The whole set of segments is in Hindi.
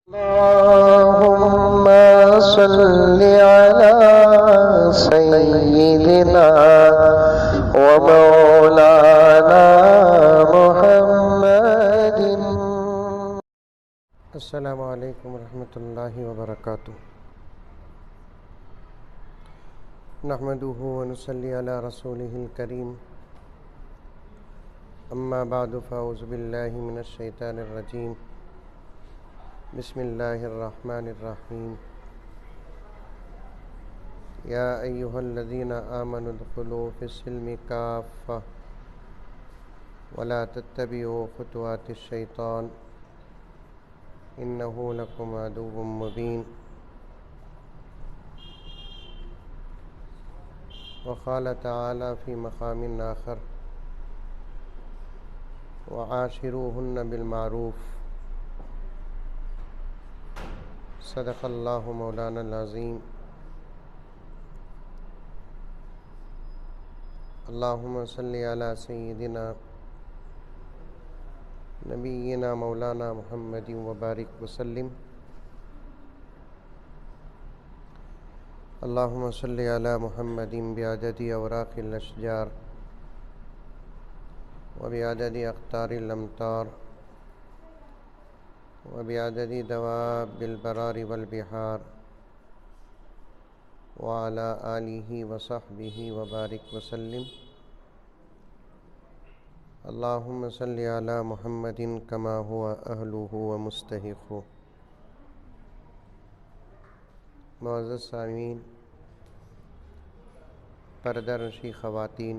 अल्लाहुम्मा सल्लि अला सय्यिदिना व मौलाना मुहम्मदिन। अस्सलामु अलैकुम रहमतुल्लाहि व बरकातुहू। नहमदुहु व नुसल्ली अला रसूलिहिल करीम। अम्मा बादु फ़अऊज़ु बिल्लाहि मिनश शैतानिर रजीम। बिस्मिल्लाहिर्रहमानिर्रहीम। या अय्युहल्लज़ीना आमनु उदख़ुलू फ़िस्सिल्मि काफ़्फ़ा वला तत्तबिऊ ख़ुतुवातिश शैतान इन्नहु लकुम अदुव्वुम मुबीन। वक़ाल तआला फ़ी मक़ामिन आख़र वआशिरूहुन्न बिलमारूफ़। सदक़ल्लाहु मौलानल अज़ीम। अल्लाहुम्मा सल्लि अला सय्यिदिना नबिय्यिना मौलाना मुहम्मदिन व बारिक वसल्लिम। अल्लाहुम्मा सल्लि अला मुहम्मदिन बिअददि अवराक़िल अशजार व बिअददि अक़तारिल अमतार व बिअददि दवाबिल बरारि वल बिहार व अला आलिहि व सहबिहि व बारिक वसल्लिम। अल्लाहुम्मा सल्लि अला मुहम्मदिन कमा हुवा अहलुहु व मुस्तहिक़ुहु। मुअज़्ज़ज़ सामीन, पर्दानशी ख़वातीन,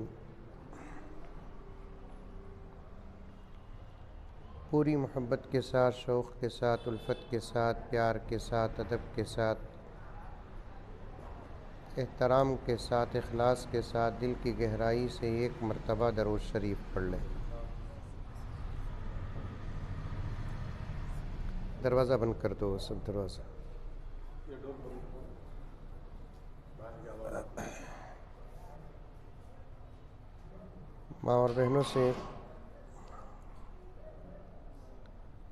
पूरी मोहब्बत के साथ, शौक़ के साथ, उल्फ़त के साथ, प्यार के साथ, अदब के साथ, एहतराम के साथ, इख़लास के साथ दिल की गहराई से एक मरतबा दरूद शरीफ पढ़ लें। दरवाज़ा बंद कर दो, सब दरवाज़ा। माँ और बहनों से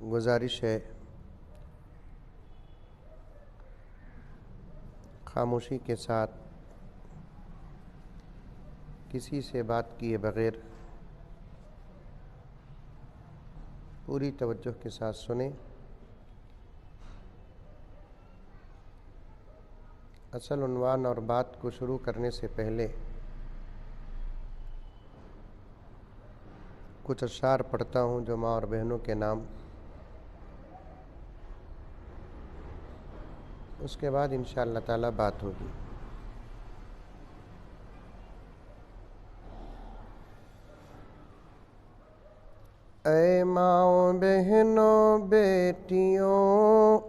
गुजारिश है, खामोशी के साथ किसी से बात किए बग़ैर पूरी तवज्जो के साथ सुने। असल उन्वान और बात को शुरू करने से पहले कुछ अशार पढ़ता हूँ जो माँ और बहनों के नाम, उसके बाद इंशाअल्लाह ताला बात होगी। ऐ माओ बहनों बेटियों,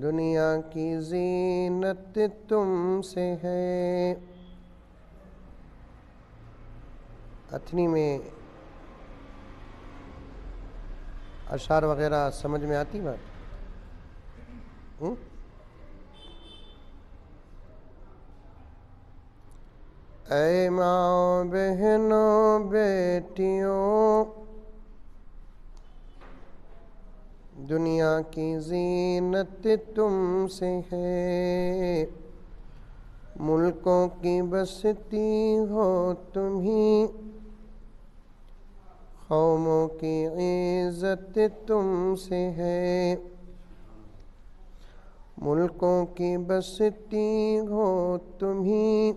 दुनिया की ज़ीनत तुमसे है। अथनी में अशार वग़ैरह समझ में आती बात? ऐ माओ बहनों बेटियों, दुनिया की ज़ीनत तुमसे है। मुल्कों की बसती हो तुम्ही, कौमों की इज़्ज़त तुमसे है। मुल्कों की बसती हो तुम्ही,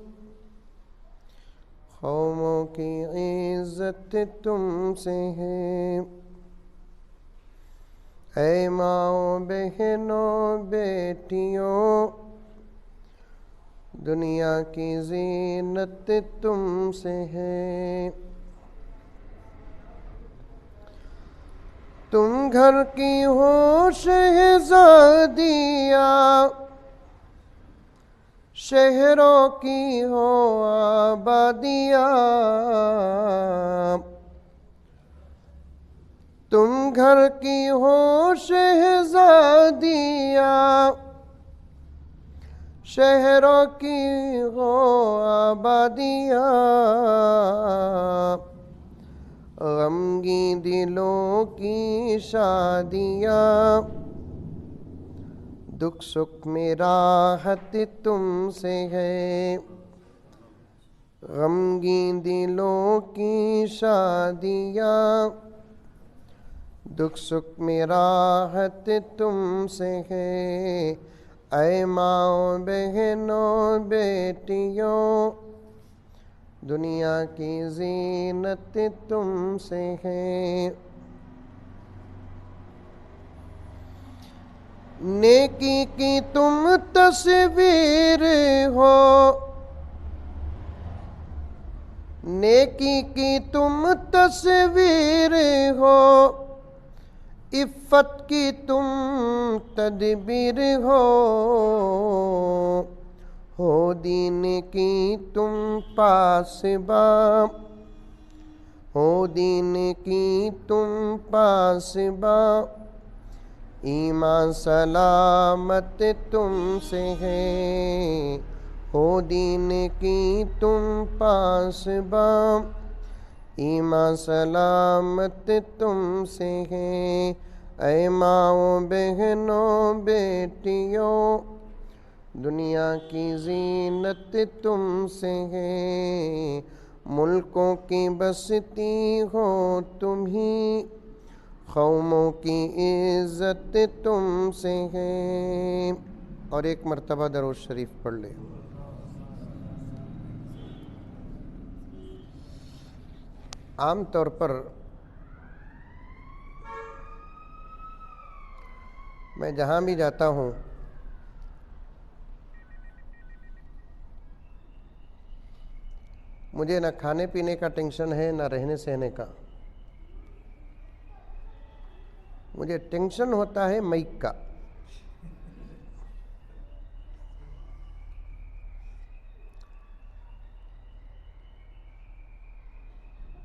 कौमों की इज़्ज़त तुमसे है। ऐ माओ बहनों बेटियों, दुनिया की ज़ीनत तुमसे है। तुम घर की हो शहज़ादियाँ, शहरों की हो आबादियाँ। तुम घर की हो शहज़ादियाँ, शहरों की हो आबादियाँ। गमगीन दिलों की शादियाँ, दुख सुख में राहत तुमसे है। गमगीन दिलों की शादियाँ, दुख सुख में राहत तुमसे है। ऐ माओ बहनों बेटियों, दुनिया की जीनत तुमसे है। नेकी की तुम तस्वीर हो, नेकी की तुम तस्वीर हो, इफ़्फ़त की तुम तदबीर हो दीन की तुम पासबा, हो दीन की तुम पासबा, ईमान सलामत तुमसे है। हो दीन की तुम पासबा, ईमान सलामत तुमसे है। ऐ माओ बहनों बेटियों, दुनिया की जीनत तुमसे है। मुल्कों की बसती हो तुम ही, कौमों की इज़्ज़त तुमसे है। और एक मरतबा दरूद शरीफ पढ़ ले। आम तौर पर मैं जहाँ भी जाता हूँ, मुझे ना खाने पीने का टेंशन है ना रहने सहने का। मुझे टेंशन होता है माइक का।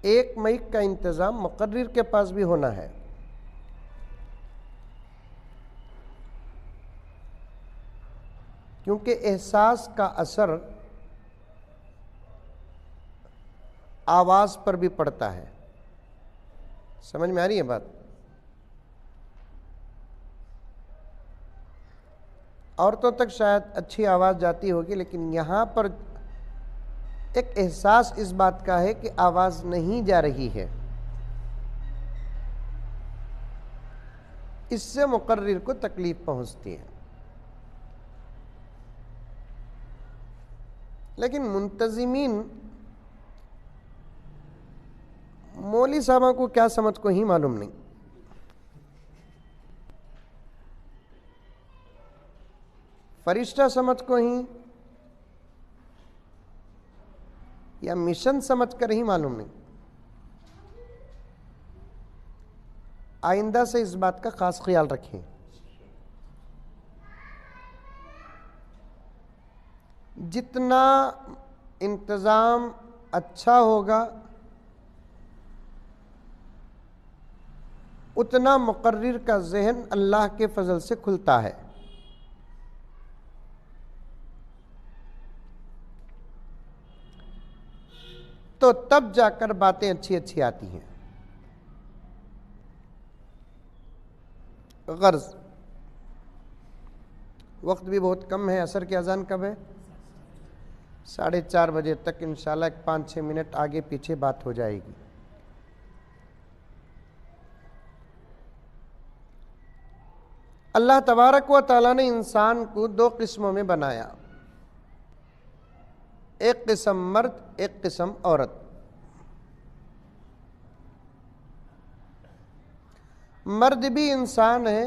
एक माइक का इंतज़ाम मुक़र्रिर के पास भी होना है, क्योंकि एहसास का असर आवाज़ पर भी पड़ता है। समझ में आ रही है बात? औरतों तक शायद अच्छी आवाज़ जाती होगी, लेकिन यहाँ पर एक एहसास इस बात का है कि आवाज़ नहीं जा रही है। इससे मुक़र्रिर को तकलीफ़ पहुँचती है। लेकिन मुंतज़िमीन मौली साहबा को क्या समझ को ही मालूम नहीं। फरिश्ता समझ को ही या मिशन समझ कर ही मालूम नहीं। आइंदा से इस बात का खास ख्याल रखें। जितना इंतज़ाम अच्छा होगा, उतना मुक़र्रिर का ज़हन अल्लाह के फजल से खुलता है। तो तब जाकर बातें अच्छी अच्छी आती हैं। गर्ज़ वक्त भी बहुत कम है। असर की अज़ान कब है? 4:30 बजे तक इंशाल्लाह 5-6 मिनट आगे पीछे बात हो जाएगी। अल्लाह तबारक व तआला ने इंसान को 2 किस्मों में बनाया, एक किस्म मर्द, एक किस्म औरत। मर्द भी इंसान है,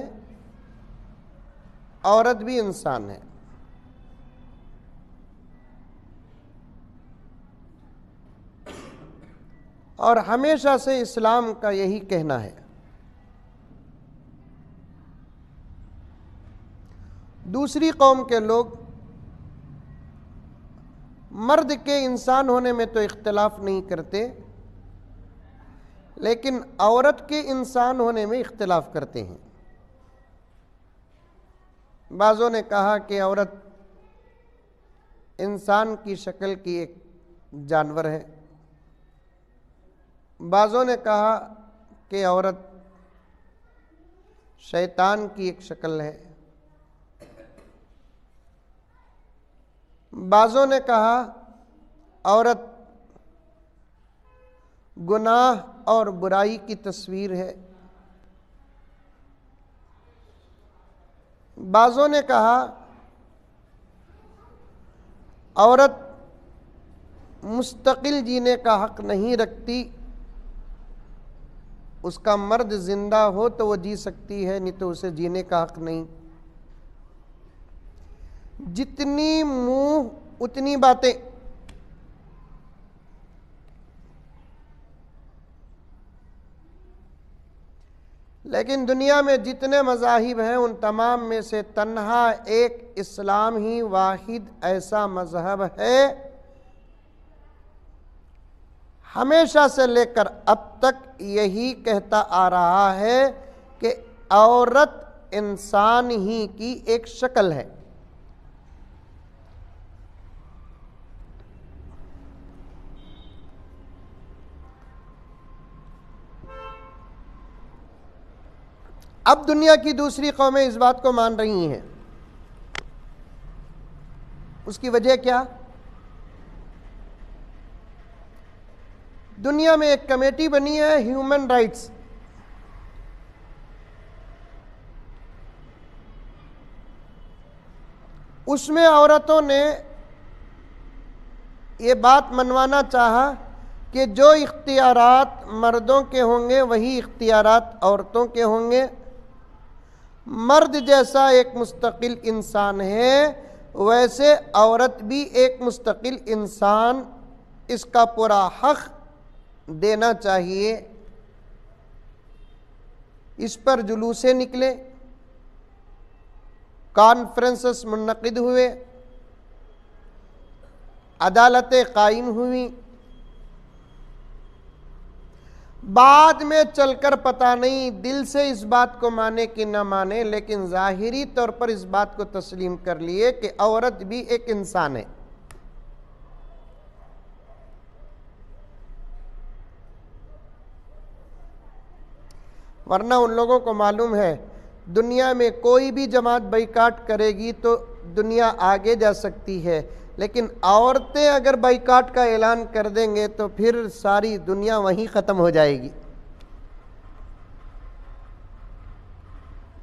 औरत भी इंसान है। और हमेशा से इस्लाम का यही कहना है। दूसरी कौम के लोग मर्द के इंसान होने में तो इख्तिलाफ नहीं करते, लेकिन औरत के इंसान होने में इख्तिलाफ करते हैं। बाज़ों ने कहा कि औरत इंसान की शक्ल की एक जानवर है, बाज़ों ने कहा कि औरत शैतान की एक शक्ल है, बाज़ों ने कहा औरत गुनाह और बुराई की तस्वीर है, बाज़ों ने कहा औरत मुस्तकिल जीने का हक नहीं रखती, उसका मर्द जिंदा हो तो वो जी सकती है, नहीं तो उसे जीने का हक नहीं। जितनी मुंह उतनी बातें। लेकिन दुनिया में जितने मज़ाहिब हैं उन तमाम में से तन्हा एक इस्लाम ही वाहिद ऐसा मज़हब है, हमेशा से लेकर अब तक यही कहता आ रहा है कि औरत इंसान ही की एक शक्ल है। अब दुनिया की दूसरी कौमें इस बात को मान रही हैं। उसकी वजह क्या? दुनिया में एक कमेटी बनी है ह्यूमन राइट्स, उसमें औरतों ने ये बात मनवाना चाहा कि जो इख्तियारात मर्दों के होंगे वही इख्तियारात औरतों के होंगे। मर्द जैसा एक मुस्तकिल इंसान है वैसे औरत भी एक मुस्तकिल इंसान, इसका पूरा हक देना चाहिए। इस पर जुलूसे निकले, कॉन्फ्रेंसेस मुनक़िद हुए, अदालतें कायम हुई। बाद में चलकर पता नहीं दिल से इस बात को माने कि न माने, लेकिन ज़ाहिरी तौर पर इस बात को तस्लीम कर लिए कि औरत भी एक इंसान है। वरना उन लोगों को मालूम है दुनिया में कोई भी जमात बाइकाट करेगी तो दुनिया आगे जा सकती है, लेकिन औरतें अगर बाइकाट का ऐलान कर देंगे तो फिर सारी दुनिया वहीं ख़त्म हो जाएगी।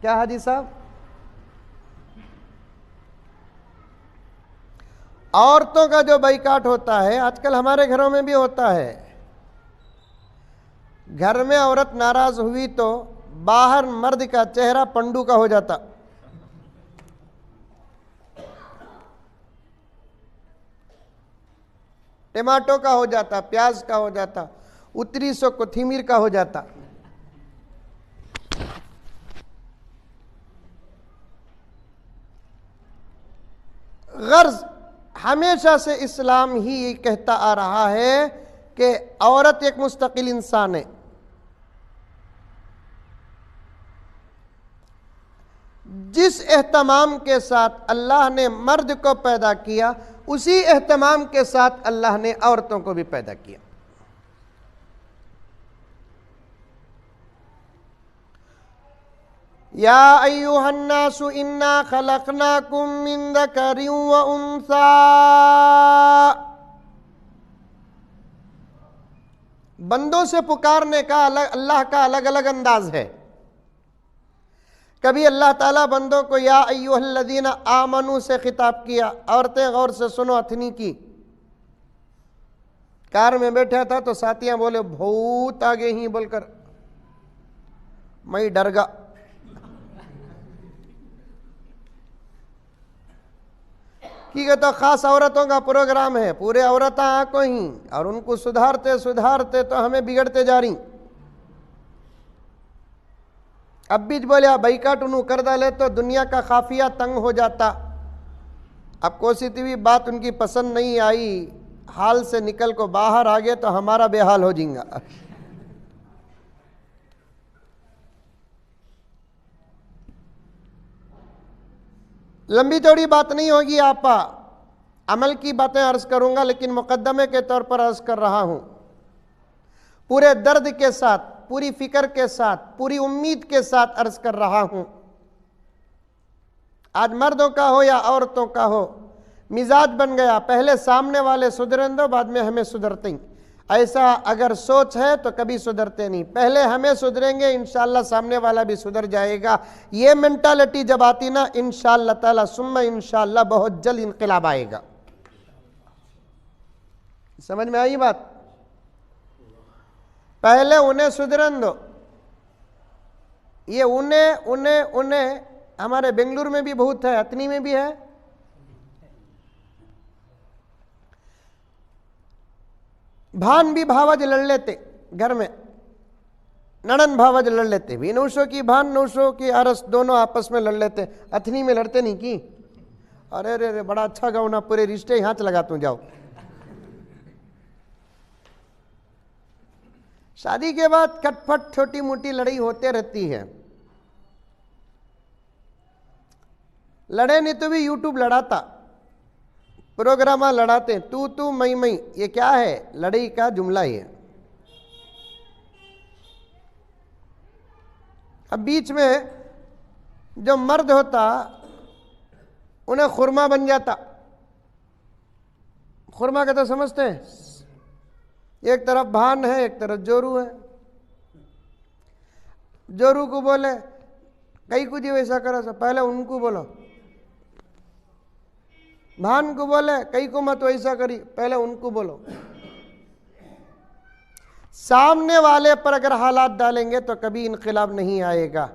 क्या हाजी साहब? औरतों का जो बाइकाट होता है आजकल हमारे घरों में भी होता है। घर में औरत नाराज हुई तो बाहर मर्द का चेहरा पंडू का हो जाता। टमाटो का हो जाता, प्याज का हो जाता, उतरी सो कोथिमीर का हो जाता। गर्ज हमेशा से इस्लाम ही ये कहता आ रहा है कि औरत एक मुस्तकिल इंसान है। जिस एहतमाम के साथ अल्लाह ने मर्द को पैदा किया उसी एहतमाम के साथ अल्लाह ने औरतों को भी पैदा किया। या अय्युहन्नासु इन्ना खलकनाकुम मिन ज़करिन व उन्सा। बंदों से पुकारने का अल्लाह का अलग अलग अंदाज है। कभी अल्लाह ताला बंदों को या अय्युहल्लज़ीना आमनू से खिताब किया। औरतें गौर से सुनो, अथनी की कार में बैठा था तो साथियां बोले बहुत आगे ही, बोलकर मैं डर गया। कि तो खास औरतों का प्रोग्राम है, पूरे औरतें आको ही, और उनको सुधारते सुधारते तो हमें बिगड़ते जा रही। अब भी बोले बाइकाट उन्होंने कर डाले तो दुनिया का काफिया तंग हो जाता। अब कोसी भी बात उनकी पसंद नहीं आई, हाल से निकल को बाहर आ गए तो हमारा बेहाल हो जाएगा। लंबी चौड़ी बात नहीं होगी, आपा अमल की बातें अर्ज करूंगा, लेकिन मुकद्दमे के तौर पर अर्ज कर रहा हूं। पूरे दर्द के साथ, पूरी फिक्र के साथ, पूरी उम्मीद के साथ अर्ज कर रहा हूं, आज मर्दों का हो या औरतों का हो, मिजाज बन गया पहले सामने वाले सुधरन दो, बाद में हमें सुधरते। ऐसा अगर सोच है तो कभी सुधरते नहीं। पहले हमें सुधरेंगे, इंशाअल्लाह सामने वाला भी सुधर जाएगा। ये मेंटालिटी जब आती ना, इंशाअल्लाह ताला सुम्मा इंशाअल्लाह बहुत जल्द इनकलाब आएगा। समझ में आई बात? पहले उन्हें सुधरन दो। ये उन्हें उन्हें उन्हें हमारे बेंगलुरु में भी बहुत है, अतनी में भी है। भान भी भावज लड़ लेते घर में, नड़न भावज लड़ लेते भी, नौशो की भान नौशो की अरस दोनों आपस में लड़ लेते। अथनी में लड़ते नहीं की, अरे रे रे बड़ा अच्छा गाँव ना, पूरे रिश्ते यहाँ से लगा तू जाओ। शादी के बाद खटपट छोटी मोटी लड़ाई होते रहती है। लड़े नहीं तो भी यूट्यूब लड़ाता, प्रोग्राम लड़ाते, तू मई, ये क्या है? लड़ाई का जुमला ही है। अब बीच में जो मर्द होता उन्हें खुरमा बन जाता। खुरमा का तो समझते हैं, एक तरफ भान है एक तरफ जोरू है। जोरू को बोले कई कुछ वैसा करो, पहले उनको बोलो। भान को बोले कई को मत वैसा करी, पहले उनको बोलो। सामने वाले पर अगर हालात डालेंगे तो कभी इनकलाब नहीं आएगा।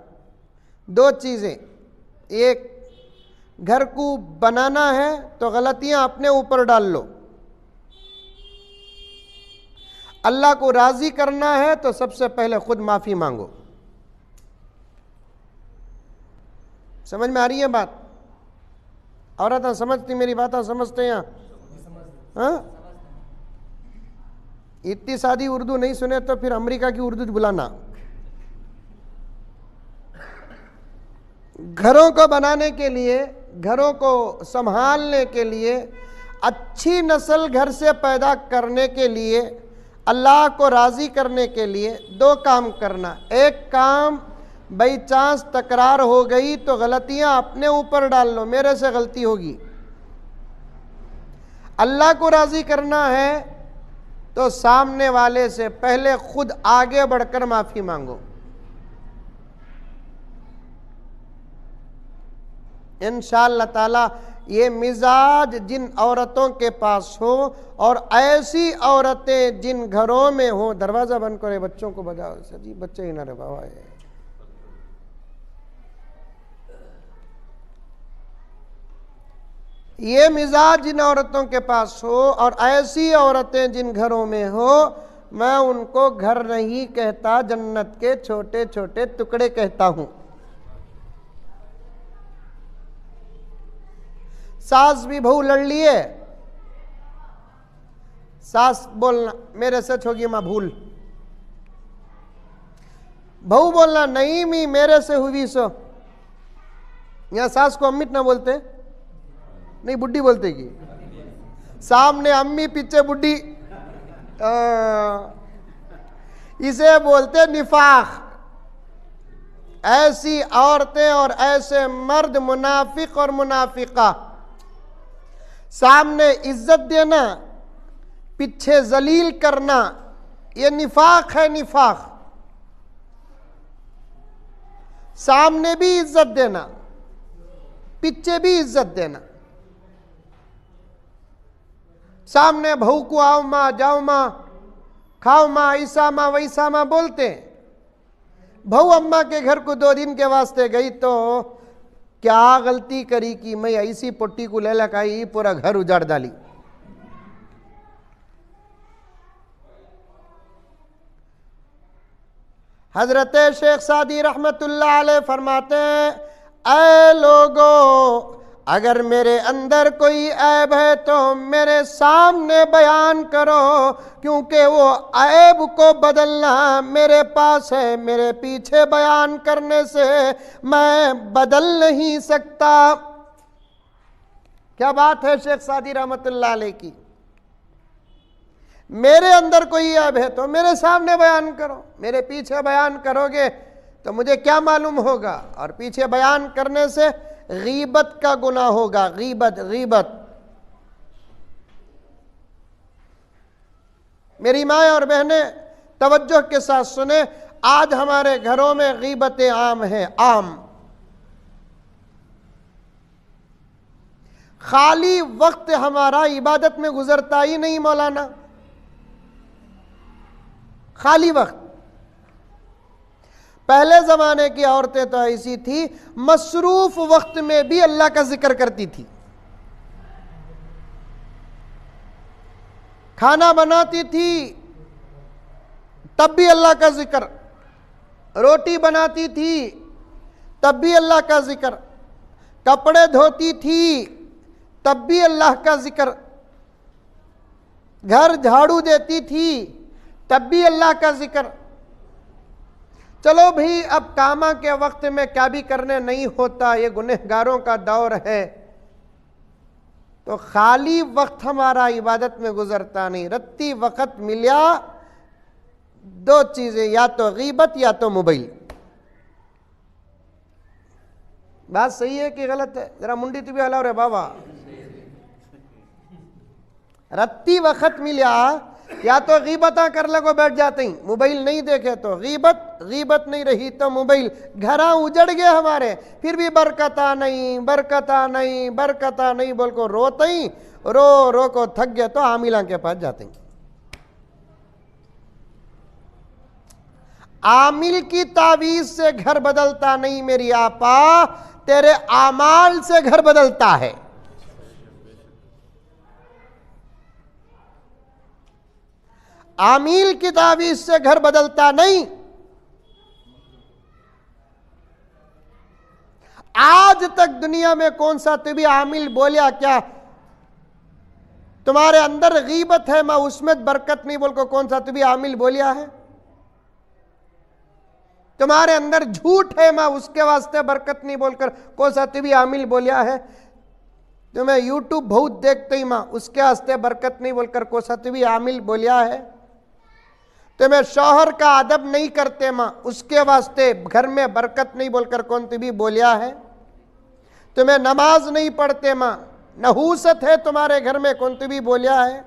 दो चीजें, एक घर को बनाना है तो गलतियां अपने ऊपर डाल लो, अल्लाह को राजी करना है तो सबसे पहले खुद माफी मांगो। समझ में आ रही है बात? औरत समझती मेरी बात? समझते हैं यहाँ? हाँ, इतनी सादी उर्दू नहीं सुने तो फिर अमेरिका की उर्दू बुलाना। घरों को बनाने के लिए, घरों को संभालने के लिए, अच्छी नस्ल घर से पैदा करने के लिए, अल्लाह को राजी करने के लिए दो काम करना। एक काम बाई चांस तकरार हो गई तो गलतियां अपने ऊपर डाल लो, मेरे से गलती होगी। अल्लाह को राजी करना है तो सामने वाले से पहले खुद आगे बढ़कर माफी मांगो। इंशाअल्लाह ताला ये मिजाज जिन औरतों के पास हो और ऐसी औरतें जिन घरों में हो, दरवाजा बंद करे, बच्चों को बजाओ। जी बच्चे ही ना रे बाबा, ये मिजाज जिन औरतों के पास हो और ऐसी औरतें जिन घरों में हो, मैं उनको घर नहीं कहता, जन्नत के छोटे छोटे टुकड़े कहता हूं। सास भी बहू लड़ लिए, सास बोलना मेरे से होगी मां भूल, बहू बोलना नहीं मी मेरे से हुई सो। यहां सास को अम्मित ना बोलते, नहीं बुड्ढी बोलते की, सामने अम्मी पीछे बुड्ढी, इसे बोलते निफाक। ऐसी औरतें और ऐसे मर्द, मुनाफिक और मुनाफिका, सामने इज्जत देना पीछे जलील करना, ये निफाक है। निफाक सामने भी इज्जत देना, पीछे भी इज्जत देना। सामने बहू को आओ माँ, जाओ माँ, खाओ माँ, ऐसा माँ वैसा माँ बोलते। बहू अम्मा के घर को 2 दिन के वास्ते गई तो क्या गलती करी कि मैं ऐसी पुट्टी को ले लगाई, पूरा घर उजाड़ डाली। हजरत शेख सादी रहमतुल्लाह अलैह फरमाते हैं, ऐ लोगो, अगर मेरे अंदर कोई ऐब है तो मेरे सामने बयान करो, क्योंकि वो ऐब को बदलना मेरे पास है, मेरे पीछे बयान करने से मैं बदल नहीं सकता। क्या बात है शेख सादी रहमतुल्लाह अलैह की। मेरे अंदर कोई ऐब है तो मेरे सामने बयान करो, मेरे पीछे बयान करोगे तो मुझे क्या मालूम होगा। और पीछे बयान करने से गीबत का गुनाह होगा, गीबत गीबत। मेरी माँ और बहनें तवज्जो के साथ सुने, आज हमारे घरों में गीबतें आम हैं, आम। खाली वक्त हमारा इबादत में गुजरता ही नहीं मौलाना, खाली वक्त। पहले जमाने की औरतें तो ऐसी थी, मसरूफ वक्त में भी अल्लाह का जिक्र करती थी। खाना बनाती थी तब भी अल्लाह का जिक्र, रोटी बनाती थी तब भी अल्लाह का जिक्र, कपड़े धोती थी तब भी अल्लाह का जिक्र, घर झाड़ू देती थी तब भी अल्लाह का जिक्र। चलो भाई, अब कामा के वक्त में क्या भी करने नहीं होता, ये गुनहगारों का दौर है, तो खाली वक्त हमारा इबादत में गुजरता नहीं। रत्ती वक्त मिला दो चीजें, या तो गीबत या तो मोबाइल। बात सही है कि गलत है? जरा मुंडी तो भी हलाओ रे बाबा। रत्ती वक्त मिला या तो गीबता कर ले को बैठ जाते ही, मोबाइल नहीं देखे तो गीबत, गीबत नहीं रही तो मोबाइल। घरा उजड़ गए हमारे, फिर भी बरकता नहीं, बरकता नहीं, बरकता नहीं बोल को रोते ही, रो रो को थक गए तो आमिला के पास जाते हैं। आमिल की तावीज से घर बदलता नहीं मेरी आपा, तेरे आमाल से घर बदलता है। आमिल की तावीज से घर बदलता नहीं। आज तक दुनिया में कौन सा तो भी आमिल बोलिया क्या तुम्हारे अंदर गीबत है मैं उसमें बरकत नहीं बोल को कौन सा तो भी आमिल बोलिया है? तुम्हारे अंदर झूठ है मैं उसके वास्ते बरकत नहीं बोलकर कौन सा तो भी आमिल बोलिया है? तुम्हें यूट्यूब बहुत देखते ही मां उसके वास्ते बरकत नहीं बोलकर कौन सा तो भी आमिल बोलिया है? तुम्हें शौहर का अदब नहीं करते मां उसके वास्ते घर में बरकत नहीं बोलकर कौन सी भी बोलिया है? तुम्हें नमाज नहीं पढ़ते मां, नहूसत है तुम्हारे घर में कौन सी भी बोलिया है?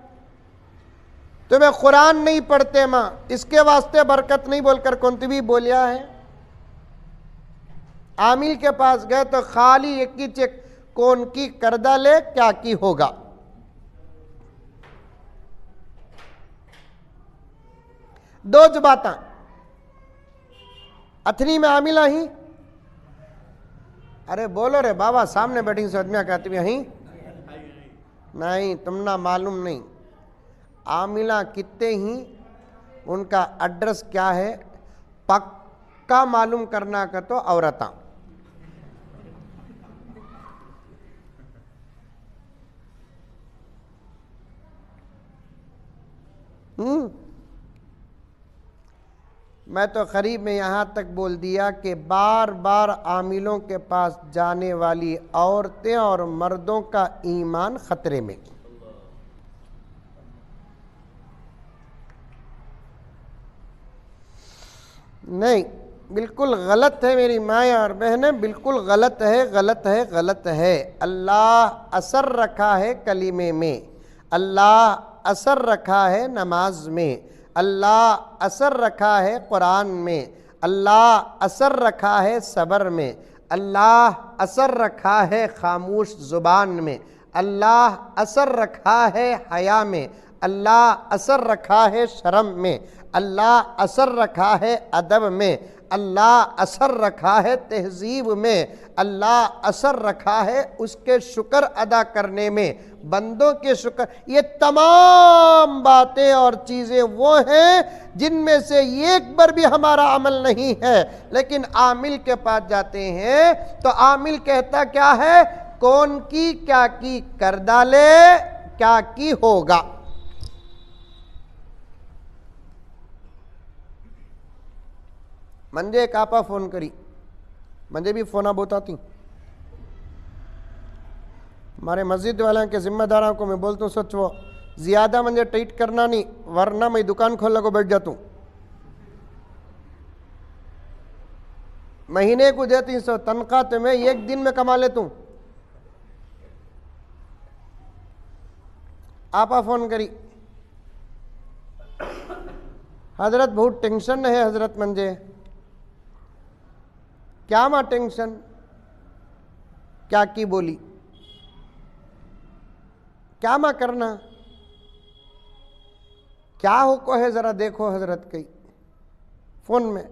तुम्हें कुरान नहीं पढ़ते मां इसके वास्ते बरकत नहीं बोलकर कौन सी भी बोलिया है? आमिल के पास गए तो खाली एक ही चेक, कौन की करदा ले क्या की होगा। दो जबाता अथनी में आमिला ही, अरे बोलो रे बाबा, सामने बैठी सदमिया कहती भी ही नहीं, तुम ना मालूम नहीं आमिला कितने ही, उनका एड्रेस क्या है पक्का मालूम करना का तो औरता। मैं तो करीब में यहाँ तक बोल दिया कि बार बार आमिलों के पास जाने वाली औरतें और मर्दों का ईमान खतरे में। नहीं, बिल्कुल गलत है मेरी माएँ और बहनें, बिल्कुल गलत है, गलत है, गलत है। अल्लाह असर रखा है कलीमे में, अल्लाह असर रखा है नमाज में, अल्लाह असर रखा है कुरान में, अल्लाह असर रखा है सब्र में, अल्लाह असर रखा है खामोश ज़ुबान में, अल्लाह असर रखा है हया में, अल्लाह असर रखा है शर्म में, अल्लाह असर रखा है अदब में, अल्लाह असर रखा है तहजीब में, अल्लाह असर रखा है उसके शुक्र अदा करने में, बंदों के शुक्र। ये तमाम बातें और चीज़ें वो हैं जिनमें से एक बार भी हमारा अमल नहीं है। लेकिन आमिल के पास जाते हैं तो आमिल कहता क्या है, कौन की क्या की कर डाले क्या की होगा। मंजे एक आपा फोन करी, मंजे भी फोना बहुत आती, हमारे मस्जिद वाले के जिम्मेदारों को मैं बोलता हूँ सच वो ज्यादा म्हणजे टाइट करना नहीं, वरना मैं दुकान खोलने को बैठ जाता हूं। महीने को 300 तनख्वाह तो मैं एक दिन में कमा लेता हूं। आपा फोन करी, हजरत बहुत टेंशन है हजरत, म्हणजे क्या मां टेंशन, क्या की बोली, क्या मां करना, क्या हो को है जरा देखो हजरत कही फोन में।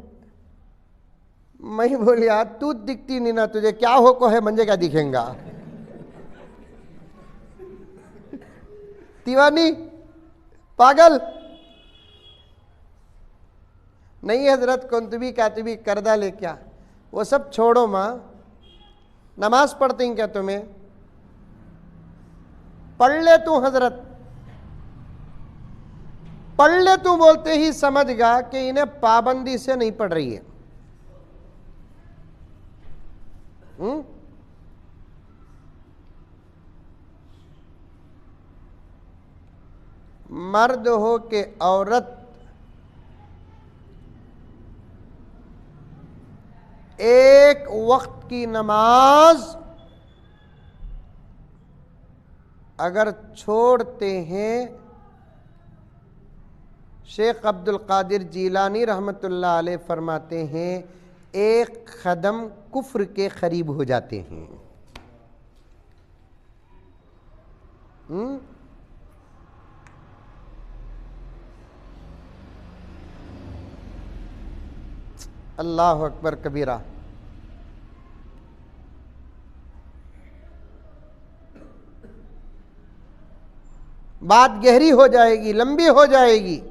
मैं बोली यार तू दिखती नहीं ना, तुझे क्या हो को है, मंजे क्या दिखेगा। दीवानी पागल नहीं हजरत, कौन तुबी क्या तुबी करदा ले, क्या वो सब छोड़ो माँ, नमाज पढ़ती क्या तुम्हें, पढ़ ले तू हजरत, पढ़ ले तू बोलते ही समझ गया कि इन्हें पाबंदी से नहीं पढ़ रही है। मर्द हो के औरत एक वक्त की नमाज अगर छोड़ते हैं, शेख अब्दुल कादिर जीलानी रहमतुल्लाह अलैह फरमाते हैं एक कदम कुफ्र के करीब हो जाते हैं। अल्लाह अकबर कबीरा। बात गहरी हो जाएगी, लंबी हो जाएगी।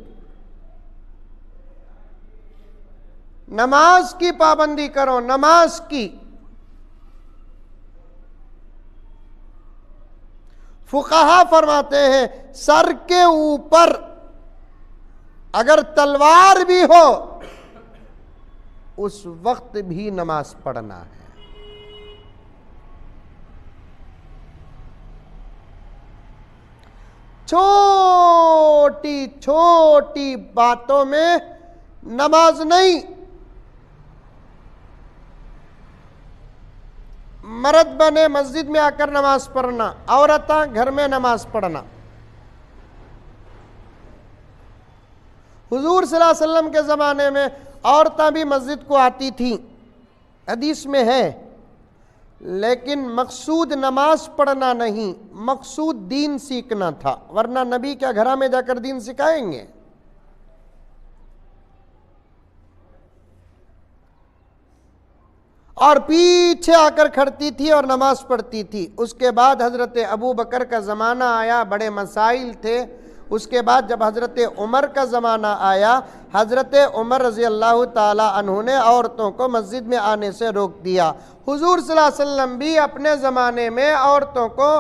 नमाज की पाबंदी करो, नमाज की। फुकाहा फरमाते हैं सर के ऊपर अगर तलवार भी हो उस वक्त भी नमाज पढ़ना है। छोटी छोटी बातों में नमाज नहीं। मर्द बने मस्जिद में आकर नमाज पढ़ना, औरतें घर में नमाज पढ़ना। हुजूर सल्लल्लाहु अलैहि वसल्लम के ज़माने में औरतें भी मस्जिद को आती थी, हदीस में है, लेकिन मकसूद नमाज पढ़ना नहीं, मकसूद दीन सीखना था, वरना नबी क्या घरा में जाकर दीन सिखाएंगे। और पीछे आकर खड़ती थी और नमाज पढ़ती थी। उसके बाद हजरत अबू बकर का ज़माना आया, बड़े मसाइल थे। उसके बाद जब हजरत उमर का ज़माना आया, हजरत उमर रज़ी अल्लाह ताला अन्हु ने औरतों को मस्जिद में आने से रोक दिया। हुजूर सल्लल्लाहु अलैहि वसल्लम भी अपने ज़माने में औरतों को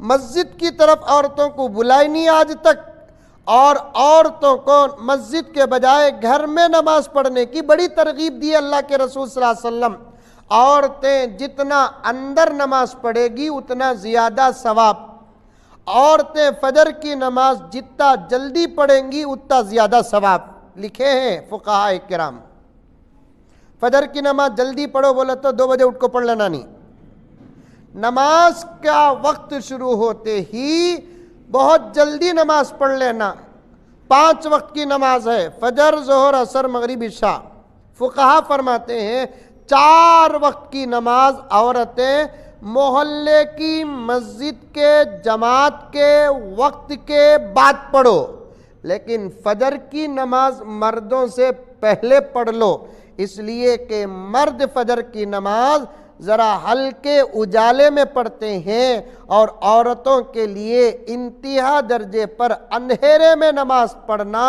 मस्जिद की तरफ औरतों को बुलाई नहीं आज तक, और औरतों को मस्जिद के बजाय घर में नमाज पढ़ने की बड़ी तरगीब दी अल्लाह के रसूल सल्लल्लाहु अलैहि वसल्लम। औरतें जितना अंदर नमाज पढ़ेगी उतना ज़्यादा सवाब, औरतें फजर की नमाज जितना जल्दी पढ़ेंगी उतना ज़्यादा सवाब। लिखे हैं फुकाहा किराम, फजर की नमाज जल्दी पढ़ो बोले तो 2 बजे उठ को पढ़ लेना नहीं। नमाज का वक्त शुरू होते ही बहुत जल्दी नमाज पढ़ लेना। 5 वक्त की नमाज है, फजर, ज़ोहर, असर, मगरिब, इशा। फुकाहा फरमाते हैं 4 वक्त की नमाज औरतें मोहल्ले की मस्जिद के जमात के वक्त के बाद पढ़ो, लेकिन फजर की नमाज मर्दों से पहले पढ़ लो, इसलिए कि मर्द फजर की नमाज ज़रा हल्के उजाले में पढ़ते हैं और औरतों के लिए इंतहा दर्जे पर अंधेरे में नमाज पढ़ना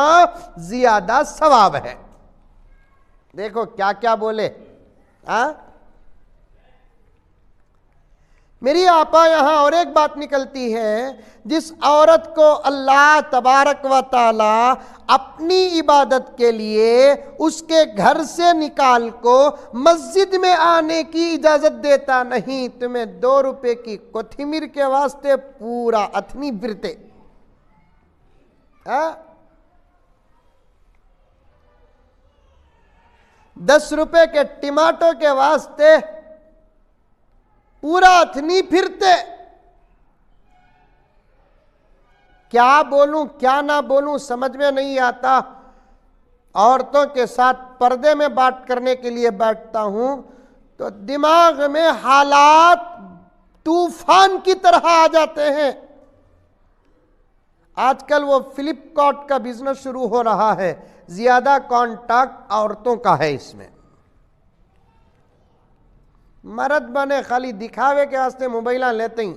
ज़्यादा सवाब है। देखो क्या क्या बोले। मेरी आपा यहाँ और एक बात निकलती है, जिस औरत को अल्लाह तबारक व ताला अपनी इबादत के लिए उसके घर से निकाल को मस्जिद में आने की इजाज़त देता नहीं, तुम्हें 2 रुपए की कोथिमीर के वास्ते पूरा अथनी फिरते। ₹10 के टमाटो के वास्ते पूरा अथनी फिरते। क्या बोलूं क्या ना बोलूं समझ में नहीं आता। औरतों के साथ पर्दे में बात करने के लिए बैठता हूं तो दिमाग में हालात तूफान की तरह आ जाते हैं। आजकल वो फ्लिपकार्ट का बिजनेस शुरू हो रहा है, ज्यादा कॉन्टैक्ट औरतों का है इसमें। मर्द बने खाली दिखावे के वास्ते मोबाइल लेते ही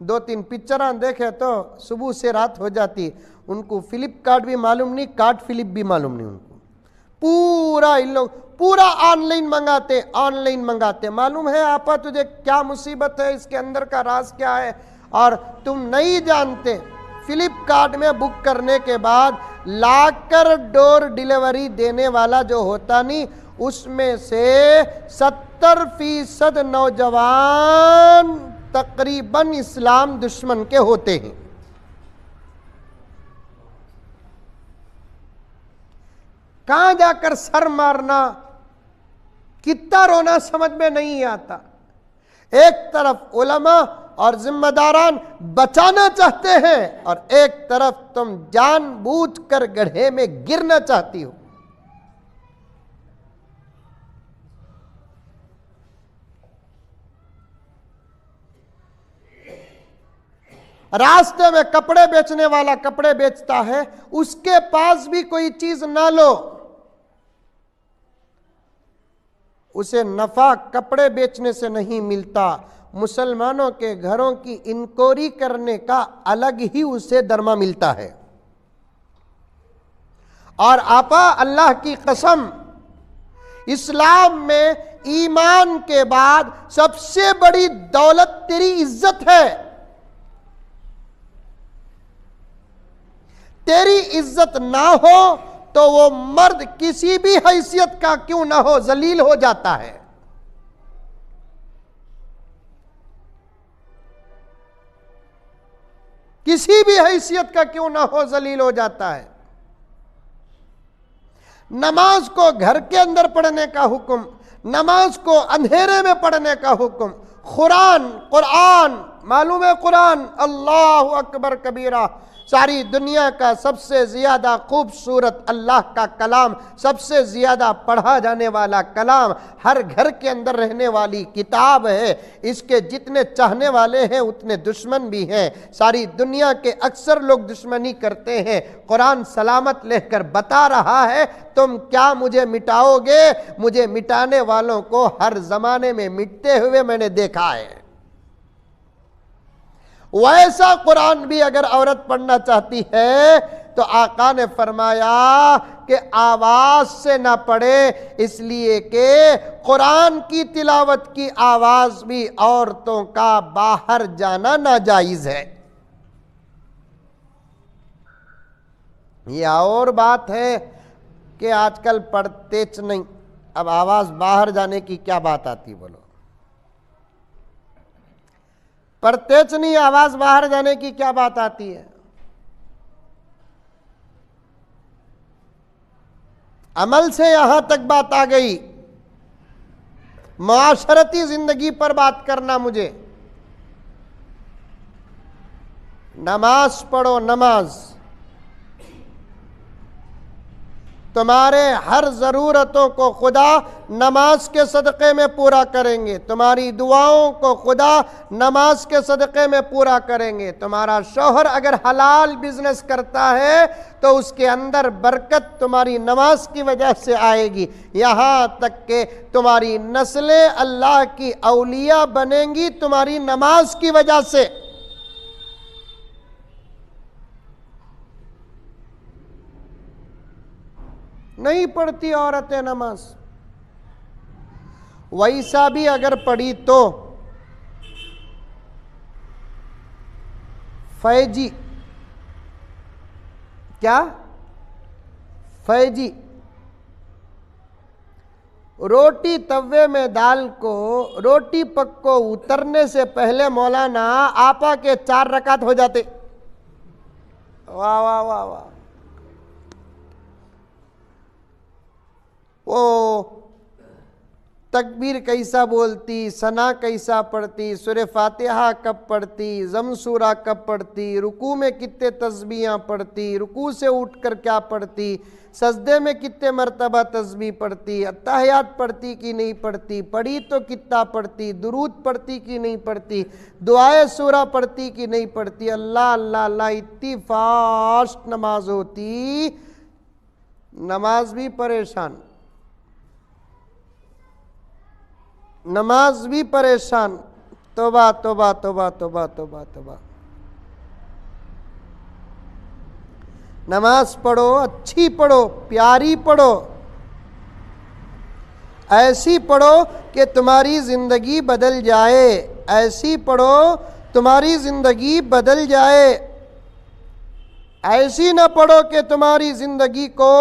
2-3 पिक्चर देखे तो सुबह से रात हो जाती। उनको फ्लिपकार्ट भी मालूम नहीं, कार्ड फ्लिप भी मालूम नहीं उनको। पूरा इन लोग पूरा ऑनलाइन मंगाते। मालूम है आपा तुझे क्या मुसीबत है, इसके अंदर का राज क्या है और तुम नहीं जानते। फ्लिपकार्ट में बुक करने के बाद लाकर डोर डिलीवरी देने वाला जो होता नहीं, उसमें से 70% नौजवान तकरीबन इस्लाम दुश्मन के होते हैं। कहां जाकर सर मारना, कितना रोना समझ में नहीं आता। एक तरफ उलमा और जिम्मेदारान बचाना चाहते हैं और एक तरफ तुम जानबूझकर गड्ढे में गिरना चाहती हो। रास्ते में कपड़े बेचने वाला कपड़े बेचता है, उसके पास भी कोई चीज ना लो, उसे नफा कपड़े बेचने से नहीं मिलता। मुसलमानों के घरों की इंक्वायरी करने का अलग ही उसे दरमा मिलता है। और आपा अल्लाह की कसम, इस्लाम में ईमान के बाद सबसे बड़ी दौलत तेरी इज्जत है। तेरी इज्जत ना हो तो वो मर्द किसी भी हैसियत का क्यों ना हो जलील हो जाता है। किसी भी हैसियत का क्यों ना हो जलील हो जाता है। नमाज को घर के अंदर पढ़ने का हुक्म, नमाज को अंधेरे में पढ़ने का हुक्म। कुरान मालूम है, कुरान अल्लाहु अकबर कबीरा, सारी दुनिया का सबसे ज्यादा खूबसूरत अल्लाह का कलाम, सबसे ज्यादा पढ़ा जाने वाला कलाम, हर घर के अंदर रहने वाली किताब है। इसके जितने चाहने वाले हैं उतने दुश्मन भी हैं। सारी दुनिया के अक्सर लोग दुश्मनी करते हैं। कुरान सलामत लेकर बता रहा है, तुम क्या मुझे मिटाओगे? मुझे मिटाने वालों को हर जमाने में मिटते हुए मैंने देखा है। वैसा कुरान भी अगर औरत पढ़ना चाहती है तो आका ने फरमाया कि आवाज से ना पढ़े, इसलिए कि कुरान की तिलावत की आवाज भी औरतों का बाहर जाना नाजायज है। यह और बात है कि आजकल पढ़ते नहीं, अब आवाज बाहर जाने की क्या बात आती बोलो? पढ़ते नहीं, आवाज बाहर जाने की क्या बात आती है? अमल से यहां तक बात आ गई, मुआशरती जिंदगी पर बात करना। मुझे नमाज पढ़ो, नमाज तुम्हारे हर जरूरतों को खुदा नमाज के सदक़े में पूरा करेंगे। तुम्हारी दुआओं को खुदा नमाज के सदक़े में पूरा करेंगे। तुम्हारा शौहर अगर हलाल बिजनेस करता है तो उसके अंदर बरकत तुम्हारी नमाज की वजह से आएगी। यहाँ तक कि तुम्हारी नस्लें अल्लाह की औलिया बनेंगी तुम्हारी नमाज की वजह से। नहीं पढ़ती औरतें नमाज, वैसा भी अगर पढ़ी तो फैजी, क्या फैजी, रोटी तवे में दाल को रोटी पक को उतरने से पहले मौलाना आपा के 4 रकात हो जाते। वाह वाह वाह वाह। वो तकबीर कैसा बोलती, सना कैसा पढ़ती, सूरह फातिहा कब पढ़ती, ज़म सूरा कब पढ़ती, रुकू में कितने तस्बीहां पढ़ती, रुकू से उठकर क्या पढ़ती, सजदे में कितने मरतबा तस्बीह पढ़ती, अत्तहियात पढ़ती कि नहीं पढ़ती, पढ़ी तो कितना पढ़ती, दुरूद पढ़ती कि नहीं पढ़ती, दुआए सूरा पढ़ती कि नहीं पढ़ती। अल्लाह अल्लाह अल्लाह, इतनी फास्ट नमाज होती, नमाज भी परेशान, नमाज भी परेशान। तौबा तौबा तौबा तौबा तौबा तौबा। नमाज पढ़ो, अच्छी पढ़ो, प्यारी पढ़ो, ऐसी पढ़ो कि तुम्हारी जिंदगी बदल जाए, ऐसी पढ़ो तुम्हारी जिंदगी बदल जाए। ऐसी ना पढ़ो कि तुम्हारी जिंदगी को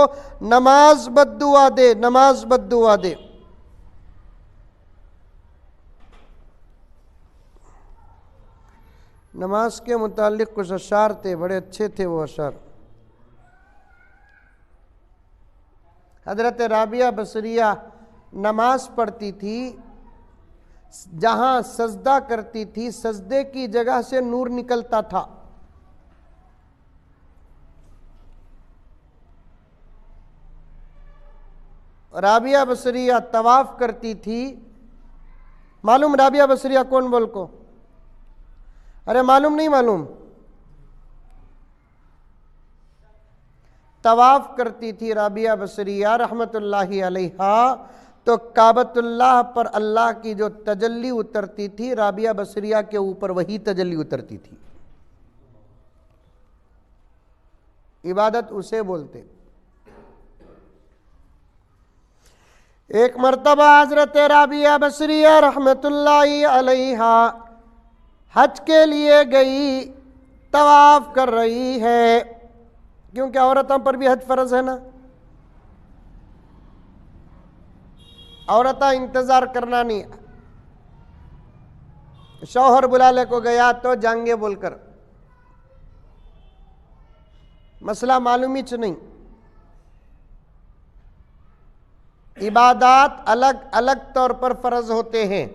नमाज बद्दुआ दे, नमाज बद्दुआ दे। नमाज के मुतालिक कुछ अशार थे, बड़े अच्छे थे वो अशार। हजरत राबिया बसरिया नमाज पढ़ती थी, जहां सजदा करती थी सजदे की जगह से नूर निकलता था। राबिया बसरिया तवाफ करती थी। मालूम राबिया बसरिया कौन बोल को? अरे मालूम नहीं मालूम? तवाफ करती थी राबिया बसरिया रहमतुल्लाहि अलैहा, तो काबतुल्लाह पर अल्लाह की जो तजल्ली उतरती थी, राबिया बसरिया के ऊपर वही तजल्ली उतरती थी। इबादत उसे बोलते। एक मर्तबा हजरत राबिया बसरिया रहमतुल्लाहि अलैहा हज के लिए गई, तवाफ कर रही है, क्योंकि औरतों पर भी हज फर्ज है ना। औरतें इंतजार करना नहीं, शौहर बुलाले को गया तो जाएंगे बोलकर, मसला मालूम ही नहीं। इबादात अलग अलग तौर पर फर्ज होते हैं।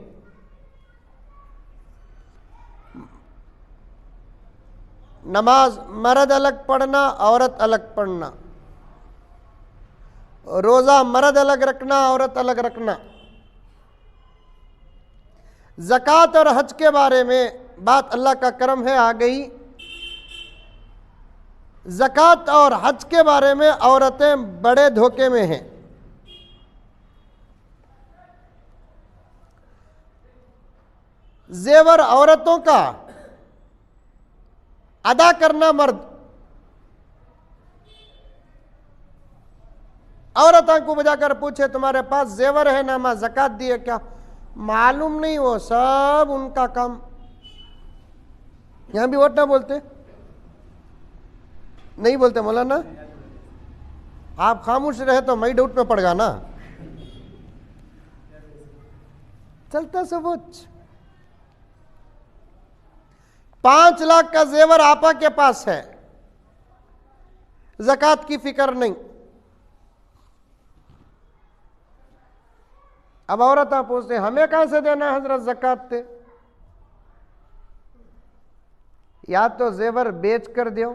नमाज मर्द अलग पढ़ना, औरत अलग पढ़ना। रोजा मर्द अलग रखना, औरत अलग रखना। ज़कात और हज के बारे में बात अल्लाह का करम है आ गई। ज़कात और हज के बारे में औरतें बड़े धोखे में हैं। जेवर औरतों का अदा करना मर्द। औरतों को बजाकर पूछे तुम्हारे पास जेवर है ना, मां ज़कात दिए क्या? मालूम नहीं, वो सब उनका काम। यहां भी वोट ना बोलते, नहीं बोलते मौलाना। आप खामोश रहे तो मैं डाउट में पड़ गया ना। चलता सब 5 लाख का जेवर आपा के पास है, ज़कात की फिक्र नहीं। अब औरत पूछते हमें कहां से देना है हजरत ज़कात थे? या तो जेवर बेच कर दो,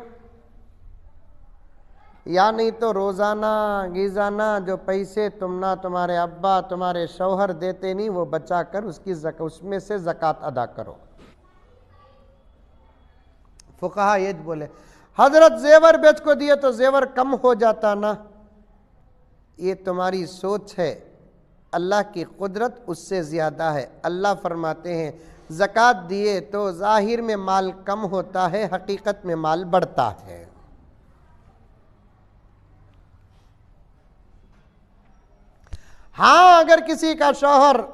या नहीं तो रोजाना गीजाना जो पैसे तुम ना तुम्हारे अब्बा तुम्हारे शौहर देते नहीं, वो बचा कर उसमें से ज़कात अदा करो। फुकाहा ये बोले हजरत जेवर बेच को दिए तो जेवर कम हो जाता ना। ये तुम्हारी सोच है, अल्लाह की कुदरत उससे ज़्यादा है। अल्लाह फरमाते हैं ज़कात दिए तो ज़ाहिर में माल कम होता है, हकीकत में माल बढ़ता है। हाँ, अगर किसी का शौहर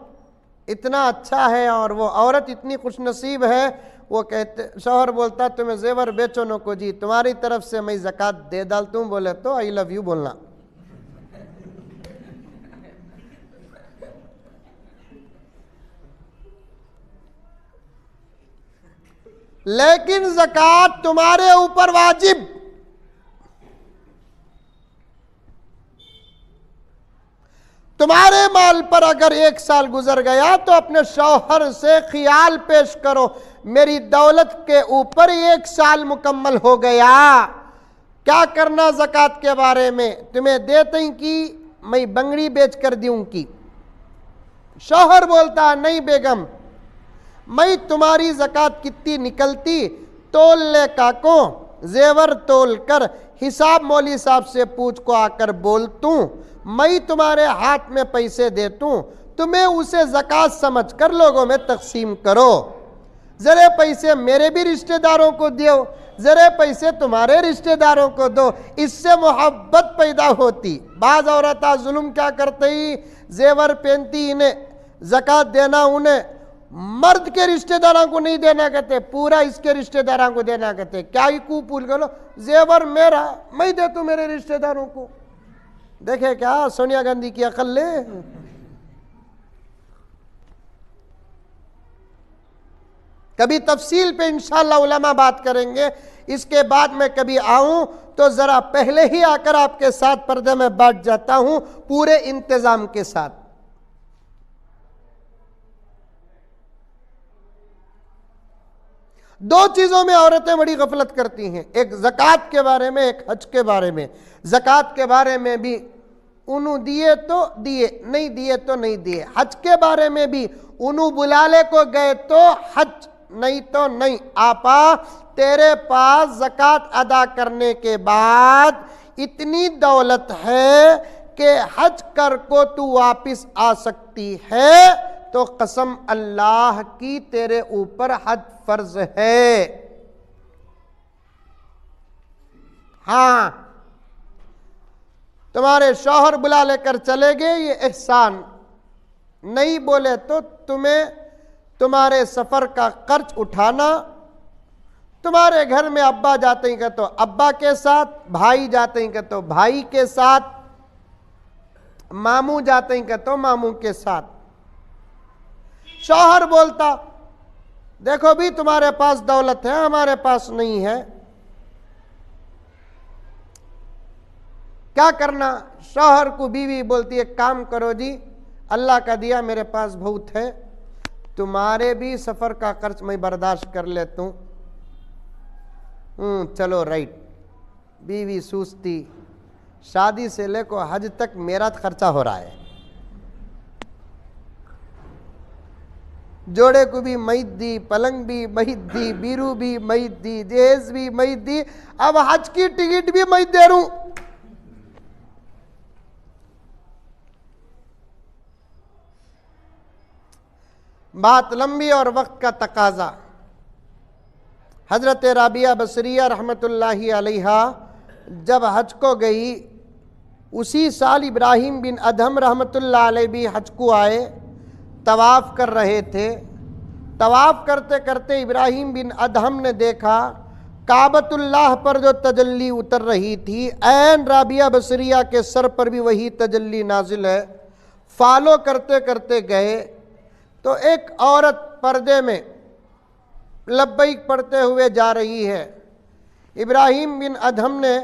इतना अच्छा है और वो औरत इतनी खुशनसीब है, वो कहते शौहर बोलता तुम्हें जेवर बेचो नको जी, तुम्हारी तरफ से मैं ज़कात दे डाल, तुम बोले तो आई लव यू बोलना। लेकिन ज़कात तुम्हारे ऊपर वाजिब। तुम्हारे माल पर अगर 1 साल गुजर गया तो अपने शौहर से ख्याल पेश करो, मेरी दौलत के ऊपर 1 साल मुकम्मल हो गया, क्या करना ज़कात के बारे में, तुम्हें देते ही कि मैं बंगड़ी बेच कर दूं की। शौहर बोलता नहीं बेगम, मैं तुम्हारी ज़कात कितनी निकलती तोल ले काको, जेवर तोल कर हिसाब मौली साहब से पूछ को आकर बोलतूं, मैं तुम्हारे हाथ में पैसे देतूं, तुम्हें उसे ज़कात समझ कर लोगों में तकसीम करो, ज़रे पैसे मेरे भी रिश्तेदारों को दो, ज़रे पैसे तुम्हारे रिश्तेदारों को दो, इससे मोहब्बत पैदा होती। बाज़ औरतें जुल्म क्या करते ही, जेवर पहनती, इन्हें ज़कात देना उन्हें, मर्द के रिश्तेदारों को नहीं देना कहते, पूरा इसके रिश्तेदारों को देना कहते। क्या ही कूपूल करो, जेवर मेरा, मैं दे तू मेरे रिश्तेदारों को। देखे क्या सोनिया गांधी की अकल ले। कभी तफसील पे इंशाअल्लाह उलमा बात करेंगे। इसके बाद मैं कभी आऊं तो जरा पहले ही आकर आपके साथ पर्दे में बैठ जाता हूं पूरे इंतजाम के साथ। दो चीजों में औरतें बड़ी गफलत करती हैं, एक ज़कात के बारे में, एक हज के बारे में। ज़कात के बारे में भी उन्हों दिए तो दिए, नहीं दिए तो नहीं दिए। हज के बारे में भी उन्हों बुलाले को गए तो हज, नहीं तो नहीं। आपा तेरे पास ज़कात अदा करने के बाद इतनी दौलत है कि हज कर को तू वापिस आ सकती है, तो कसम अल्लाह की तेरे ऊपर हज फर्ज है। हाँ, तुम्हारे शौहर बुला लेकर चले गए, ये एहसान नहीं बोले तो तुम्हें तुम्हारे सफर का खर्च उठाना। तुम्हारे घर में अब्बा जाते हैं तो अब्बा के साथ, भाई जाते हैं तो भाई के साथ, मामू जाते हैं तो मामू के साथ। शौहर बोलता देखो भी तुम्हारे पास दौलत है, हमारे पास नहीं है, क्या करना। शौहर को बीवी बोलती है काम करो जी, अल्लाह का दिया मेरे पास बहुत है, तुम्हारे भी सफर का खर्च मैं बर्दाश्त कर लेता हूं। चलो राइट। बीवी सूझती, शादी से लेकर हज तक मेरा खर्चा हो रहा है, जोड़े को भी मैं दी, पलंग भी मैं दी, बीरू भी मैं दी, जहेज भी मैं दी, अब हज की टिकट भी मैं दे रूं। बात लंबी और वक्त का तकाजा। हजरत राबिया बसरिया रहमतुल्लाहि अलैहा जब हज को गई, उसी साल इब्राहिम बिन अदहम रहमतुल्लाह अलैह भी हज को आए, तवाफ़ कर रहे थे। तवाफ़ करते करते इब्राहिम बिन अदहम ने देखा काबतुल्लाह पर जो तजल्ली उतर रही थी, ऐन राबिया बसरिया के सर पर भी वही तजल्ली नाजिल है। फॉलो करते करते गए तो एक औरत पर्दे में लब्बैक पढ़ते हुए जा रही है। इब्राहिम बिन अदहम ने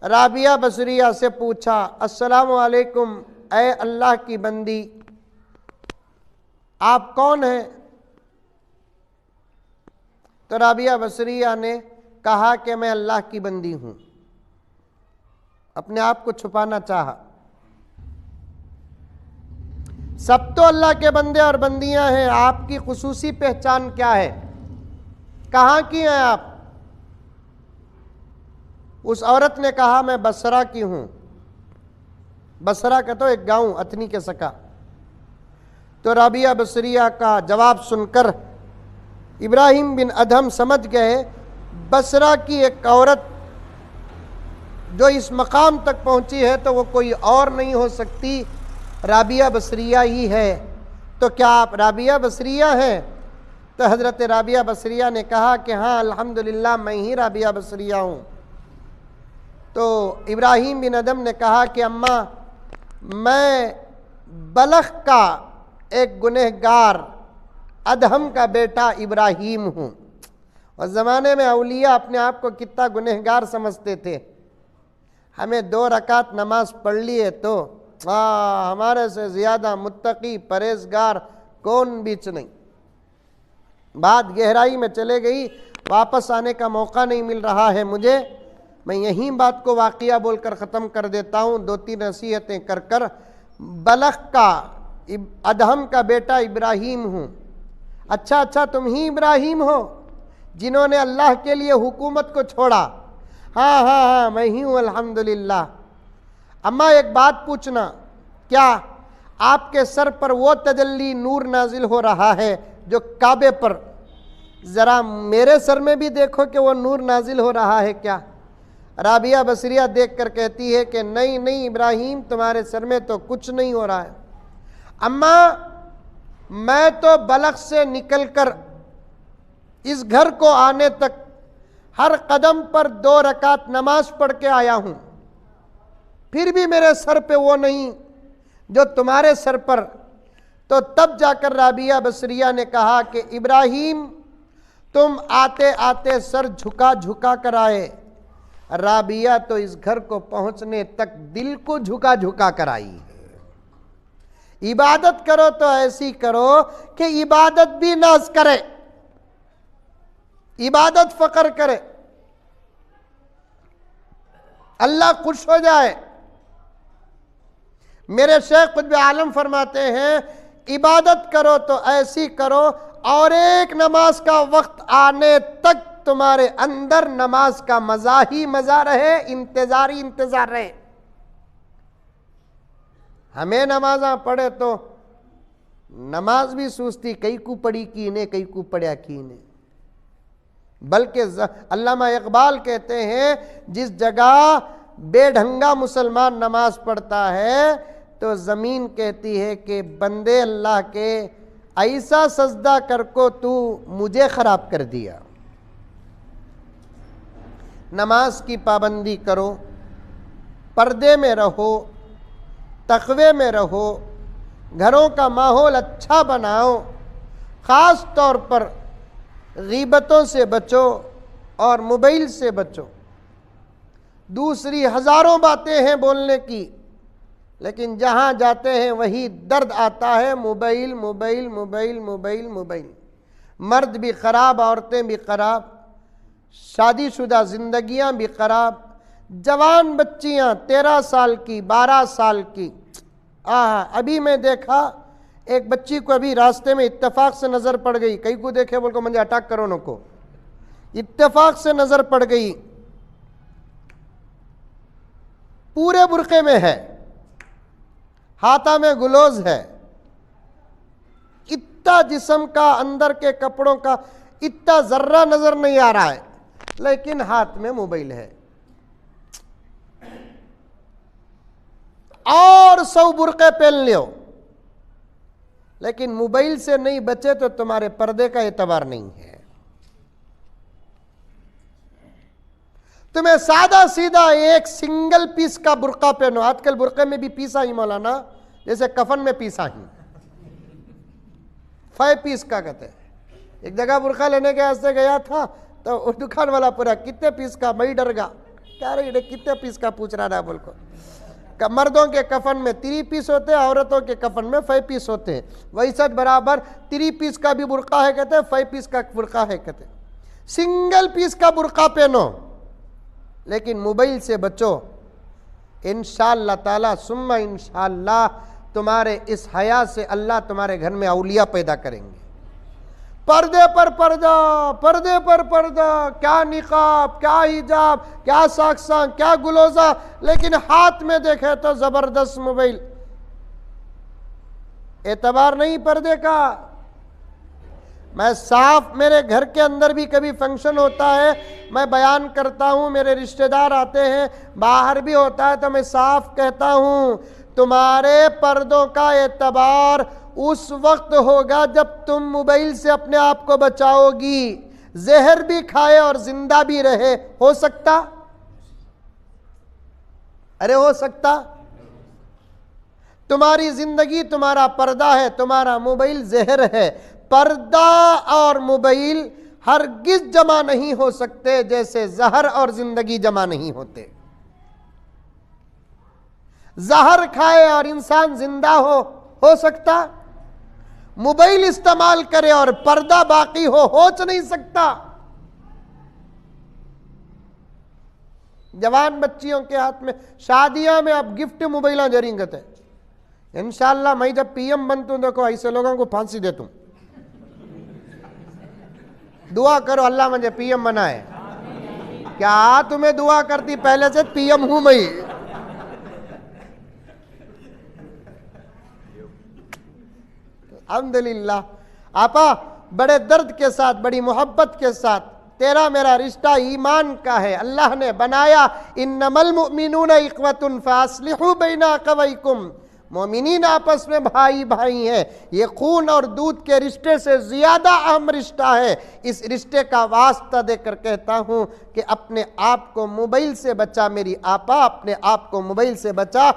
राबिया बसरिया से पूछा, अस्सलामु अलैकुम, ऐ अल्लाह की बंदी आप कौन हैं? तो राबिया बसरिया ने कहा कि मैं अल्लाह की बंदी हूं। अपने आप को छुपाना चाहा। सब तो अल्लाह के बंदे और बंदियां हैं, आपकी खुसूसी पहचान क्या है, कहां की हैं आप? उस औरत ने कहा मैं बसरा की हूं। बसरा का तो एक गांव अथनी के सका। तो राबिया बसरिया का जवाब सुनकर इब्राहिम बिन अदहम समझ गए बसरा की एक औरत जो इस मकाम तक पहुंची है तो वो कोई और नहीं हो सकती, राबिया बसरिया ही है। तो क्या आप राबिया बसरिया हैं? तो हज़रत राबिया बसरिया ने कहा कि हाँ अल्हम्दुलिल्लाह मैं ही राबिया बसरिया हूँ। तो इब्राहिम बिन अदहम ने कहा कि अम्मा मैं बलख का एक गुनहगार अदहम का बेटा इब्राहिम हूँ। और ज़माने में औलिया अपने आप को कितना गुनहगार समझते थे। हमें 2 रकात नमाज पढ़ लिए तो हाँ, हमारे से ज़्यादा मुत्तकी परहेजगार कौन बीच नहीं। बात गहराई में चले गई, वापस आने का मौका नहीं मिल रहा है मुझे। मैं यहीं बात को वाक़िया बोलकर ख़त्म कर देता हूँ, 2-3 नसीहतें कर कर। बलख का अदहम का बेटा इब्राहीम हूँ। अच्छा, तुम ही इब्राहीम हो जिन्होंने अल्लाह के लिए हुकूमत को छोड़ा? हाँ, मैं ही हूँ अल्हम्दुलिल्लाह। अम्मा एक बात पूछना, क्या आपके सर पर वो तजल्ली नूर नाजिल हो रहा है जो काबे पर? ज़रा मेरे सर में भी देखो कि वो नूर नाजिल हो रहा है क्या? राबिया बसरिया देख कर कहती है कि नहीं इब्राहीम, तुम्हारे सर में तो कुछ नहीं हो रहा है। अम्मा, मैं तो बलख से निकलकर इस घर को आने तक हर कदम पर 2 रकात नमाज पढ़ के आया हूं, फिर भी मेरे सर पे वो नहीं जो तुम्हारे सर पर। तो तब जाकर राबिया बसरिया ने कहा कि इब्राहीम, तुम आते आते सर झुका झुका कर आए, राबिया तो इस घर को पहुंचने तक दिल को झुका झुका कर आई है। इबादत करो तो ऐसी करो कि इबादत भी नाज करे, इबादत फकर करे, अल्लाह खुश हो जाए। मेरे शेख कुतुब आलम फरमाते हैं, इबादत करो तो ऐसी करो और एक नमाज का वक्त आने तक तुम्हारे अंदर नमाज का मजा ही मजा रहे, इंतजार ही इंतजार रहे। हमें नमाजा पढ़े तो नमाज भी सूझती, कई को पढ़ी की ने, कई को पढ़ा की ने। बल्कि अल्लामा इकबाल कहते हैं, जिस जगह बेढंगा मुसलमान नमाज पढ़ता है तो ज़मीन कहती है कि बंदे अल्लाह के, ऐसा सजदा कर को तू मुझे ख़राब कर दिया। नमाज की पाबंदी करो, पर्दे में रहो, तक़वे में रहो, घरों का माहौल अच्छा बनाओ, ख़ास तौर पर ग़ीबतों से बचो और मोबाइल से बचो। दूसरी हज़ारों बातें हैं बोलने की, लेकिन जहाँ जाते हैं वही दर्द आता है, mobile mobile mobile mobile mobile. मर्द भी ख़राब, औरतें भी ख़राब, शादीशुदा ज़िंदगियाँ भी ख़राब, जवान बच्चियाँ 13 साल की, 12 साल की। अभी मैं देखा एक बच्ची को, अभी रास्ते में इत्तेफाक से नज़र पड़ गई, कई को देखे बोल को मुझे अटैक करो न को, इत्तेफाक से नज़र पड़ गई, पूरे बुरके में है, हाथा में गुलोज है, इतना जिस्म का, अंदर के कपड़ों का इतना जर्रा नजर नहीं आ रहा है, लेकिन हाथ में मोबाइल है। और 100 बुरके पहन लियो, लेकिन मोबाइल से नहीं बचे तो तुम्हारे पर्दे का एतबार नहीं है। तुम्हें सादा सीधा एक सिंगल पीस का बुरका पहनो। आजकल बुरके में भी पीसा ही मौलाना, जैसे कफन में पीसा ही 5 पीस का कहते हैं। एक जगह बुरका लेने के वास्ते गया था तो दुकान वाला पूरा कितने पीस का, मैं डर गया, क्या रे कितने पीस का पूछ रहा था बोल को। मर्दों के कफन में 3 पीस होते हैं, औरतों के कफन में 5 पीस होते हैं। वही सच बराबर 3 पीस का भी बुरका है कहते हैं, 5 पीस का बुरका है कहते हैं। सिंगल पीस का बुरका पहनो, लेकिन मोबाइल से बचो। इंशाअल्लाह ताला सुम्मा इंशाअल्लाह तुम्हारे इस हया से अल्लाह तुम्हारे घर में औलिया पैदा करेंगे। पर्दे पर पर्दा, पर्दे पर पर्दा, क्या निकाब, क्या हिजाब, क्या साक्सा, क्या गुलोजा, लेकिन हाथ में देखे तो जबरदस्त मोबाइल। एतबार नहीं पर्दे का। मैं साफ, मेरे घर के अंदर भी कभी फंक्शन होता है, मैं बयान करता हूँ, मेरे रिश्तेदार आते हैं, बाहर भी होता है तो मैं साफ कहता हूँ, तुम्हारे पर्दों का एतबार उस वक्त होगा जब तुम मोबाइल से अपने आप को बचाओगी। जहर भी खाए और जिंदा भी रहे, हो सकता? अरे हो सकता? तुम्हारी जिंदगी तुम्हारा पर्दा है, तुम्हारा मोबाइल जहर है। पर्दा और मोबाइल हरगिज जमा नहीं हो सकते, जैसे जहर और जिंदगी जमा नहीं होते। जहर खाए और इंसान जिंदा हो सकता? मोबाइल इस्तेमाल करे और पर्दा बाकी हो नहीं सकता। जवान बच्चियों के हाथ में शादियां में अब गिफ्ट मोबाइल जरींगत है। इंशाअल्लाह मैं जब पीएम बनतू देखो ऐसे लोगों को फांसी देतू। दुआ करो अल्लाह मुझे पीएम बनाए। क्या तुम्हें दुआ करती? पहले से पीएम हूं मैं। अल्हम्दुलिल्लाह आपा, बड़े दर्द के साथ, बड़ी मोहब्बत के साथ, तेरा मेरा रिश्ता ईमान का है। अल्लाह ने बनाया, इन्नमल मुमिनूना इख्वतुन फास्लिहू बैना अखवैकुम, मोमिनीन आपस में भाई भाई है। ये खून और दूध के रिश्ते से ज्यादा अहम रिश्ता है। इस रिश्ते का वास्ता देकर कहता हूं कि अपने आप को मोबाइल से बचा मेरी आपा, अपने आप को मोबाइल से बचा।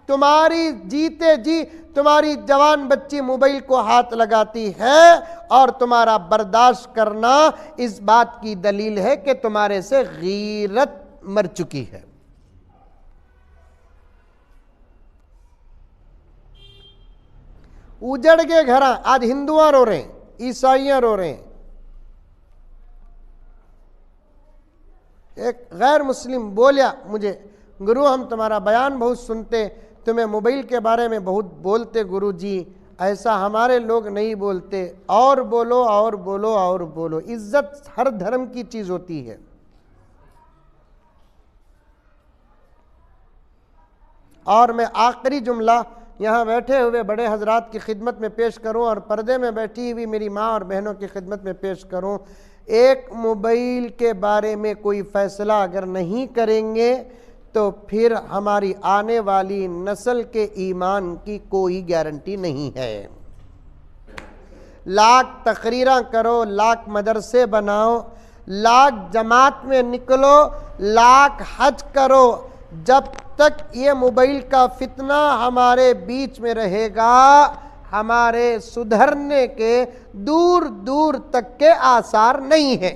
तुम्हारी जीते जी तुम्हारी जवान बच्ची मोबाइल को हाथ लगाती है और तुम्हारा बर्दाश्त करना इस बात की दलील है कि तुम्हारे से गीरत मर चुकी है। उजड़ के घर आज हिंदुआ रो रहे हैं, ईसाइयां रो रहे हैं। एक गैर मुस्लिम बोलिया मुझे, गुरु हम तुम्हारा बयान बहुत सुनते, तुम्हें मोबाइल के बारे में बहुत बोलते गुरु जी, ऐसा हमारे लोग नहीं बोलते। और बोलो और बोलो और बोलो। इज्जत हर धर्म की चीज होती है। और मैं आखिरी जुमला यहाँ बैठे हुए बड़े हजरात की खिदमत में पेश करूँ और पर्दे में बैठी हुई मेरी माँ और बहनों की खिदमत में पेश करूँ। एक मोबाइल के बारे में कोई फैसला अगर नहीं करेंगे तो फिर हमारी आने वाली नस्ल के ईमान की कोई गारंटी नहीं है। लाख तकरीरां करो, लाख मदरसे बनाओ, लाख जमात में निकलो, लाख हज करो, जब तक ये मोबाइल का फितना हमारे बीच में रहेगा, हमारे सुधरने के दूर दूर तक के आसार नहीं है।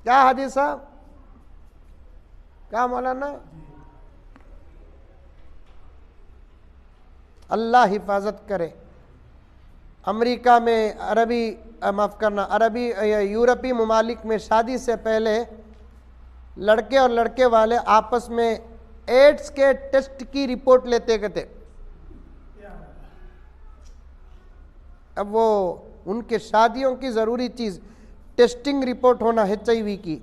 क्या हाजी साहब, क्या मौलाना? अल्लाह हिफाजत करे। अमेरिका में अरबी यूरोपीय ममालिक में शादी से पहले लड़के और लड़के वाले आपस में एड्स के टेस्ट की रिपोर्ट लेते थे। अब वो उनके शादियों की ज़रूरी चीज़ टेस्टिंग रिपोर्ट होना HIV की।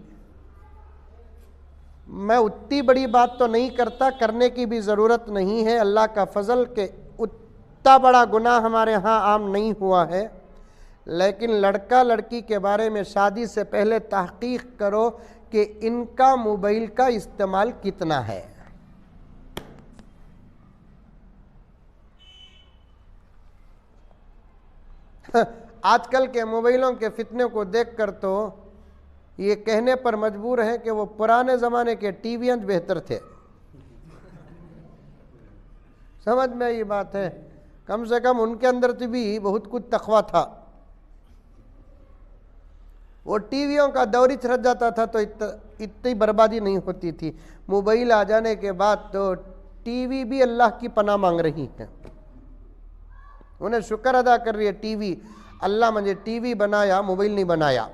मैं उतनी बड़ी बात तो नहीं करता, करने की भी ज़रूरत नहीं है। अल्लाह का फजल के उतना बड़ा गुनाह हमारे यहाँ आम नहीं हुआ है। लेकिन लड़का लड़की के बारे में शादी से पहले तहकीक करो कि इनका मोबाइल का इस्तेमाल कितना है। आजकल के मोबाइलों के फितने को देखकर तो ये कहने पर मजबूर है कि वो पुराने ज़माने के टीवीएं बेहतर थे। समझ में ये बात है, कम से कम उनके अंदर तो भी बहुत कुछ तकवा था। वो टीवियों का दौर रह जाता था तो इतनी बर्बादी नहीं होती थी। मोबाइल आ जाने के बाद तो टीवी भी अल्लाह की पनाह मांग रही है। उन्हें शुक्र अदा कर रही है टीवी, अल्लाह मुझे टीवी बनाया, मोबाइल नहीं बनाया।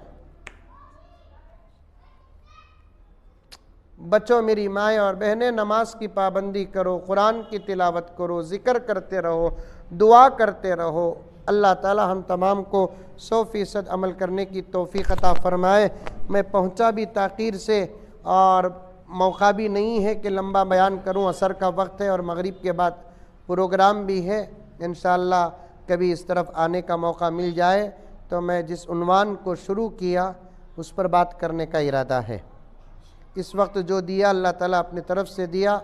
बच्चों मेरी माएँ और बहनें, नमाज की पाबंदी करो, कुरान की तिलावत करो, ज़िक्र करते रहो, दुआ करते रहो। अल्लाह ताला हम तमाम को 100% अमल करने की तौफीक अता फरमाए। मैं पहुंचा भी ताक़ीर से और मौका भी नहीं है कि लंबा बयान करूं, असर का वक्त है और मगरिब के बाद प्रोग्राम भी है। इंशाअल्लाह कभी इस तरफ आने का मौका मिल जाए तो मैं जिस उन्वान को शुरू किया उस पर बात करने का इरादा है। इस वक्त जो दिया अल्लाह ताला अपनी तरफ से दिया,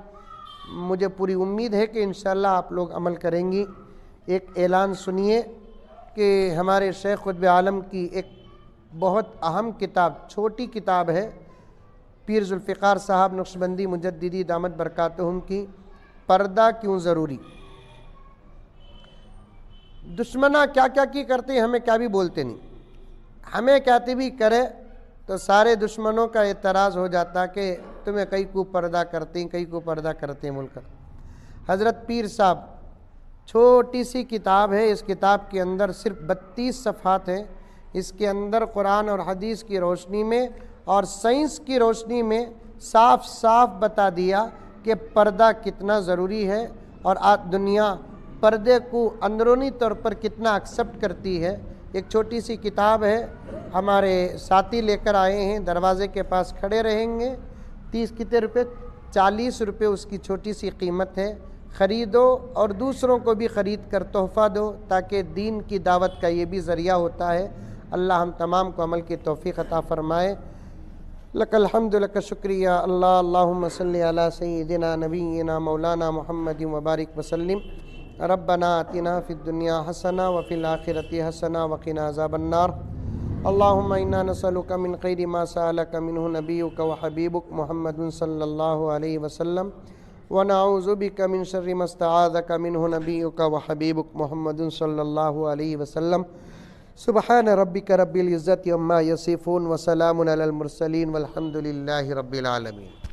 मुझे पूरी उम्मीद है कि इंशाअल्लाह आप लोग अमल करेंगी। एक ऐलान सुनिए कि हमारे शेख क़ुत्ब आलम की एक बहुत अहम किताब, छोटी किताब है, पीर ज़ुल्फ़िकार साहब नक्शबंदी मुजद्दिदी दामत बरकातहुम की, पर्दा क्यों ज़रूरी। दुश्मना क्या क्या की करते हैं, हमें क्या भी बोलते नहीं। हमें कहते भी करे तो सारे दुश्मनों का एतराज़ हो जाता कि तुम्हें कई को पर्दा करती कई को पर्दा करते मुल्क। हज़रत पीर साहब, छोटी सी किताब है, इस किताब के अंदर सिर्फ 32 सफ़हात हैं। इसके अंदर कुरान और हदीस की रोशनी में और साइंस की रोशनी में साफ साफ बता दिया कि पर्दा कितना ज़रूरी है और आज दुनिया पर्दे को अंदरूनी तौर पर कितना एक्सेप्ट करती है। एक छोटी सी किताब है, हमारे साथी लेकर आए हैं, दरवाज़े के पास खड़े रहेंगे। 30 कितने रुपये? 40 रुपये उसकी छोटी सी कीमत है। ख़रीदो और दूसरों को भी ख़रीद कर तोहफ़ा दो, ताकि दीन की दावत का ये भी ज़रिया होता है। अल्लाह हम तमाम को अमल की तौफ़ीक़ अता फ़रमाए। लकल हम्दु लक शुक्रिया अल्लाह। अल्लाहुम्मा सल्लि अला सय्यिदिना नबीना मौलाना मुहम्मद व बारिक वसल्लिम। रब्बना आतिना फ़िद दुनिया हसना व फ़िल आखिरति हसना व क़िना अज़ाबन्नार। अल्लाहुम्मा इन्ना नसअलुका मिन ख़ैरि मा सअलका मिन्हु नबियुका व हबीबुक मुहम्मदुन सल्लल्लाहु अलैहि वसल्लम व नऊज़ु बिका मिन शर्रि मा इस्तआज़का मिन्हु नबियुका व हबीबुक मुहम्मदुन सल्लल्लाहु अलैहि वसल्लम। सुब्हान रब्बिका रब्बिल इज़्ज़ति अम्मा यसिफ़ून व सलामुन अलल मुरसलीन वल्हम्दुलिल्लाहि रब्बिल आलमीन।